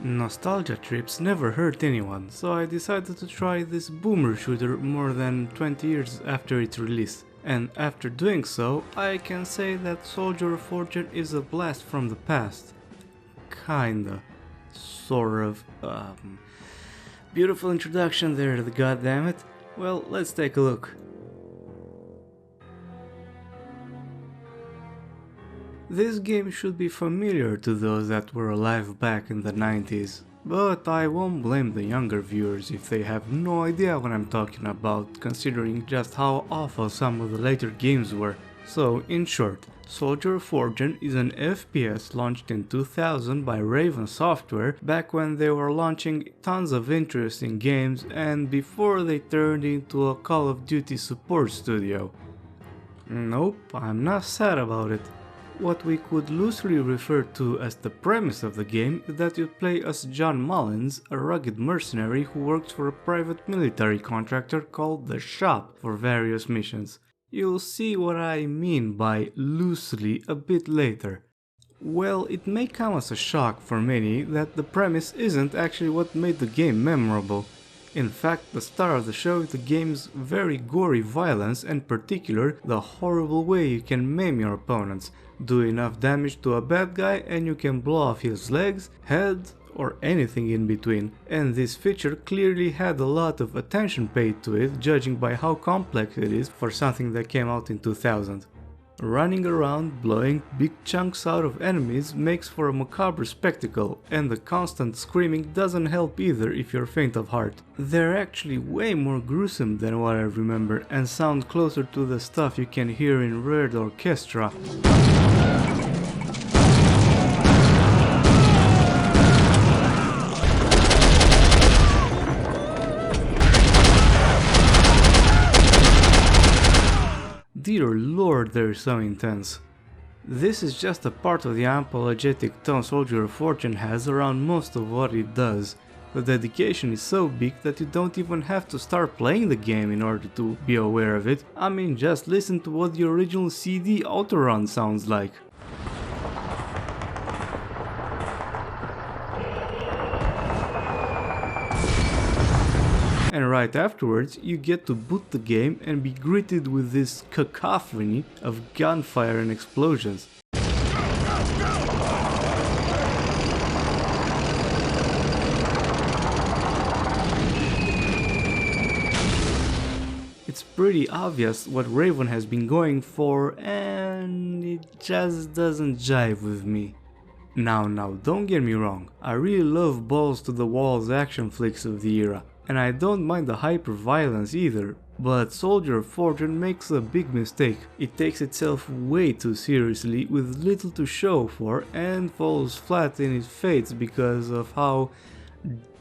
Nostalgia trips never hurt anyone, so I decided to try this boomer shooter more than 20 years after its release. And after doing so, I can say that Soldier of Fortune is a blast from the past. Kinda. Sort of. Beautiful introduction there, goddammit. Well, let's take a look. This game should be familiar to those that were alive back in the 90s, but I won't blame the younger viewers if they have no idea what I'm talking about, considering just how awful some of the later games were. So, in short, Soldier of Fortune is an FPS launched in 2000 by Raven Software back when they were launching tons of interesting games and before they turned into a Call of Duty support studio. Nope, I'm not sad about it. What we could loosely refer to as the premise of the game is that you play as John Mullins, a rugged mercenary who works for a private military contractor called The Shop for various missions. You'll see what I mean by loosely a bit later. Well, it may come as a shock for many that the premise isn't actually what made the game memorable. In fact, the star of the show is the game's very gory violence, and in particular the horrible way you can maim your opponents. Do enough damage to a bad guy and you can blow off his legs, head, or anything in between. And this feature clearly had a lot of attention paid to it, judging by how complex it is for something that came out in 2000. Running around blowing big chunks out of enemies makes for a macabre spectacle, and the constant screaming doesn't help either if you're faint of heart. They're actually way more gruesome than what I remember and sound closer to the stuff you can hear in Red Orchestra. Dear lord, they're so intense. This is just a part of the unapologetic tone Soldier of Fortune has around most of what it does. The dedication is so big that you don't even have to start playing the game in order to be aware of it. I mean, just listen to what the original CD autorun sounds like. And right afterwards, you get to boot the game and be greeted with this cacophony of gunfire and explosions. It's pretty obvious what Raven has been going for, and it just doesn't jive with me. Now, don't get me wrong, I really love balls to the walls action flicks of the era. And I don't mind the hyper-violence either, but Soldier of Fortune makes a big mistake. It takes itself way too seriously with little to show for and falls flat in its fates because of how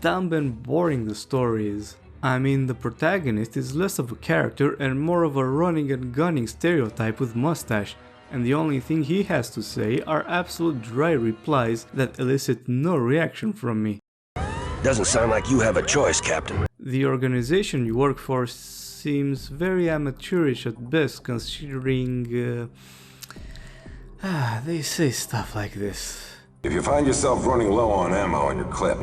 dumb and boring the story is. I mean, the protagonist is less of a character and more of a running and gunning stereotype with mustache, and the only thing he has to say are absolute dry replies that elicit no reaction from me. Doesn't sound like you have a choice, Captain. The organization you work for seems very amateurish at best, considering they say stuff like this. If you find yourself running low on ammo in your clip.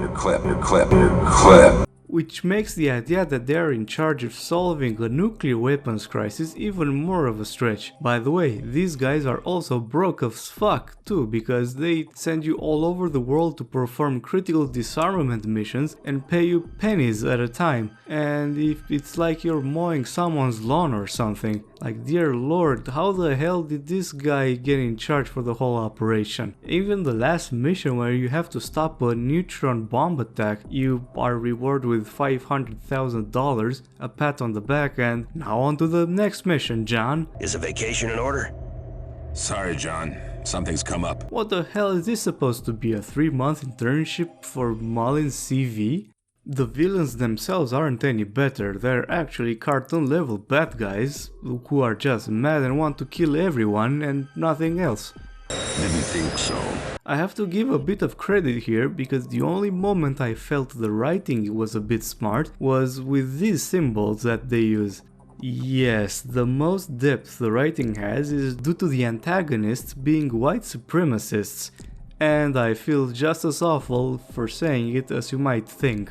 Which makes the idea that they are in charge of solving a nuclear weapons crisis even more of a stretch. By the way, these guys are also broke as fuck too, because they send you all over the world to perform critical disarmament missions and pay you pennies at a time. And if it's like you're mowing someone's lawn or something. Like, dear lord, how the hell did this guy get in charge for the whole operation? Even the last mission where you have to stop a neutron bomb attack, you are rewarded with $500,000, a pat on the back, and now on to the next mission, John. Is a vacation in order? Sorry, John. Something's come up. What the hell is this supposed to be, a 3-month internship for Mullins' CV? The villains themselves aren't any better, they're actually cartoon level bad guys who are just mad and want to kill everyone and nothing else. Didn't think so. I have to give a bit of credit here because the only moment I felt the writing was a bit smart was with these symbols that they use. Yes, the most depth the writing has is due to the antagonists being white supremacists. and I feel just as awful for saying it as you might think.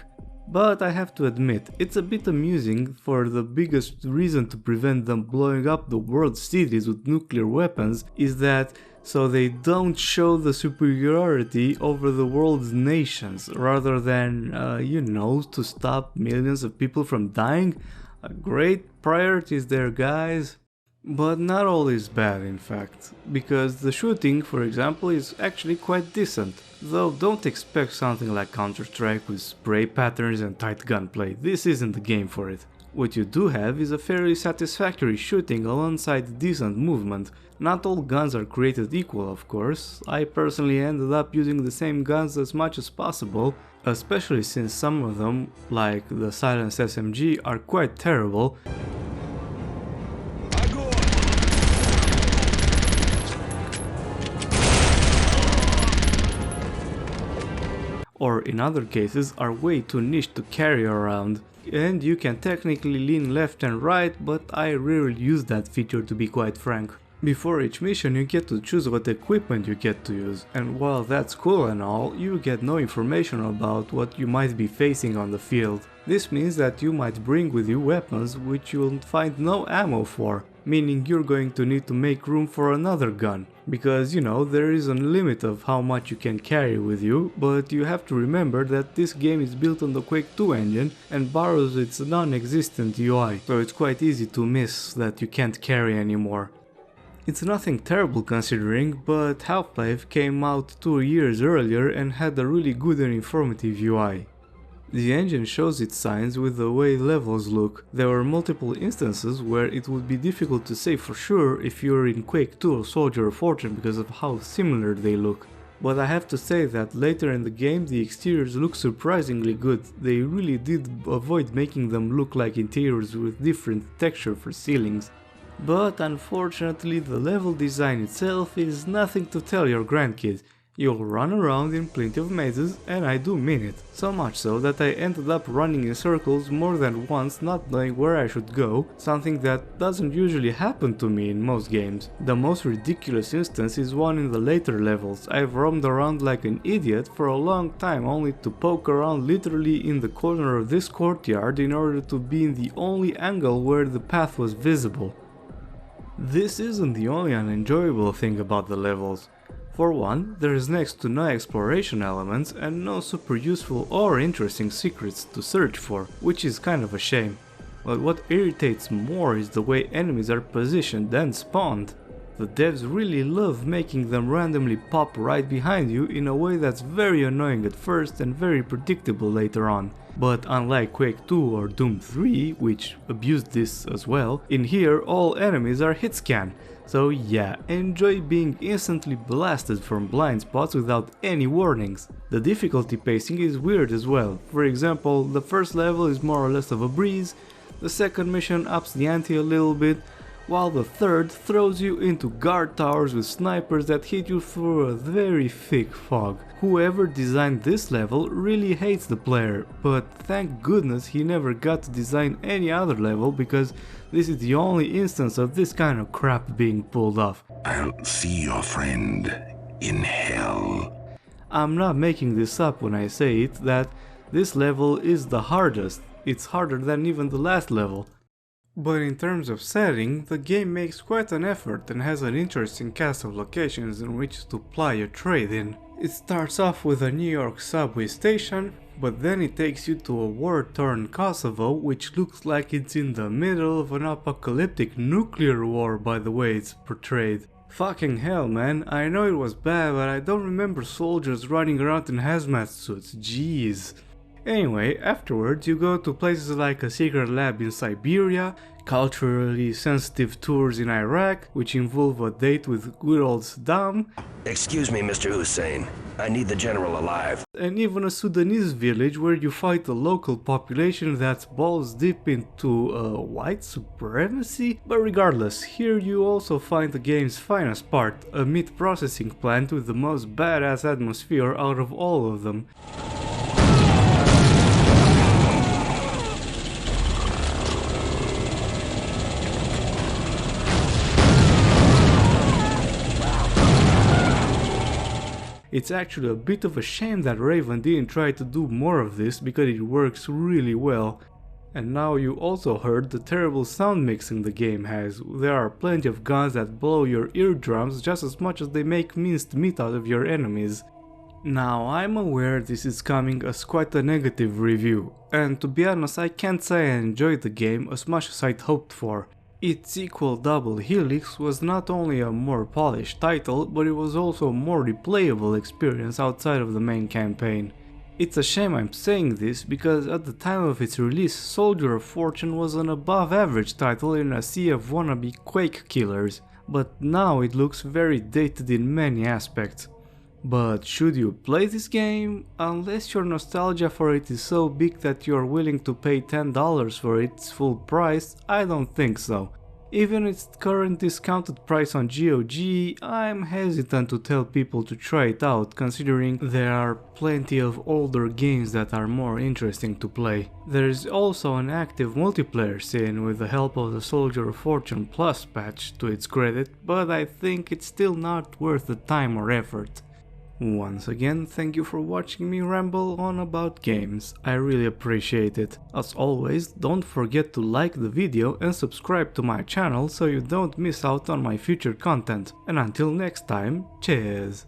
But I have to admit, it's a bit amusing for the biggest reason to prevent them blowing up the world's cities with nuclear weapons is that so they don't show the superiority over the world's nations, rather than, to stop millions of people from dying. Great priorities there, guys. But not all is bad, in fact, because the shooting, for example, is actually quite decent. Though don't expect something like Counter-Strike with spray patterns and tight gunplay, this isn't the game for it. What you do have is a fairly satisfactory shooting alongside decent movement. Not all guns are created equal, of course. I personally ended up using the same guns as much as possible, especially since some of them, like the Silence SMG, are quite terrible. Or in other cases are way too niche to carry around. And you can technically lean left and right, but I rarely use that feature, to be quite frank. Before each mission you get to choose what equipment you get to use, and while that's cool and all, you get no information about what you might be facing on the field. This means that you might bring with you weapons which you'll find no ammo for, meaning you're going to need to make room for another gun. Because, there is a limit of how much you can carry with you, but you have to remember that this game is built on the Quake 2 engine and borrows its non-existent UI, so it's quite easy to miss that you can't carry anymore. It's nothing terrible considering, but Half-Life came out 2 years earlier and had a really good and informative UI. The engine shows its signs with the way levels look. There were multiple instances where it would be difficult to say for sure if you're in Quake 2 or Soldier of Fortune because of how similar they look. But I have to say that later in the game the exteriors look surprisingly good. They really did avoid making them look like interiors with different texture for ceilings. But unfortunately the level design itself is nothing to tell your grandkids. You'll run around in plenty of mazes, and I do mean it, so much so that I ended up running in circles more than once not knowing where I should go, something that doesn't usually happen to me in most games. The most ridiculous instance is one in the later levels. I've roamed around like an idiot for a long time only to poke around literally in the corner of this courtyard in order to be in the only angle where the path was visible. This isn't the only unenjoyable thing about the levels. For one, there is next to no exploration elements and no super useful or interesting secrets to search for, which is kind of a shame. But what irritates more is the way enemies are positioned and spawned. The devs really love making them randomly pop right behind you in a way that's very annoying at first and very predictable later on. But unlike Quake 2 or Doom 3, which abused this as well, in here all enemies are hit scan. So yeah, enjoy being instantly blasted from blind spots without any warnings. The difficulty pacing is weird as well. For example, the first level is more or less of a breeze, the second mission ups the ante a little bit, while the third throws you into guard towers with snipers that hit you through a very thick fog. Whoever designed this level really hates the player, but thank goodness he never got to design any other level because this is the only instance of this kind of crap being pulled off. I'll see your friend in hell. I'm not making this up when I say it that this level is the hardest. It's harder than even the last level. But in terms of setting, the game makes quite an effort and has an interesting cast of locations in which to ply your trade in. It starts off with a New York subway station, but then it takes you to a war-torn Kosovo, which looks like it's in the middle of an apocalyptic nuclear war by the way it's portrayed. Fucking hell, man, I know it was bad, but I don't remember soldiers running around in hazmat suits, jeez. Anyway, afterwards you go to places like a secret lab in Siberia, culturally sensitive tours in Iraq, which involve a date with good old Saddam. Excuse me, Mr. Hussein. I need the general alive. And even a Sudanese village where you fight a local population that's balls deep into white supremacy. But regardless, here you also find the game's finest part, a meat processing plant with the most badass atmosphere out of all of them. It's actually a bit of a shame that Raven didn't try to do more of this because it works really well. And now you also heard the terrible sound mixing the game has. There are plenty of guns that blow your eardrums just as much as they make minced meat out of your enemies. Now I'm aware this is coming as quite a negative review, and to be honest I can't say I enjoyed the game as much as I'd hoped for. Its sequel Double Helix was not only a more polished title, but it was also a more replayable experience outside of the main campaign. It's a shame I'm saying this because at the time of its release Soldier of Fortune was an above average title in a sea of wannabe Quake killers, but now it looks very dated in many aspects. But should you play this game? Unless your nostalgia for it is so big that you're willing to pay $10 for its full price, I don't think so. Even its current discounted price on GOG, I'm hesitant to tell people to try it out, considering there are plenty of older games that are more interesting to play. There is also an active multiplayer scene with the help of the Soldier of Fortune Plus patch to its credit, but I think it's still not worth the time or effort. Once again, thank you for watching me ramble on about games, I really appreciate it. As always, don't forget to like the video and subscribe to my channel so you don't miss out on my future content. And until next time, cheers!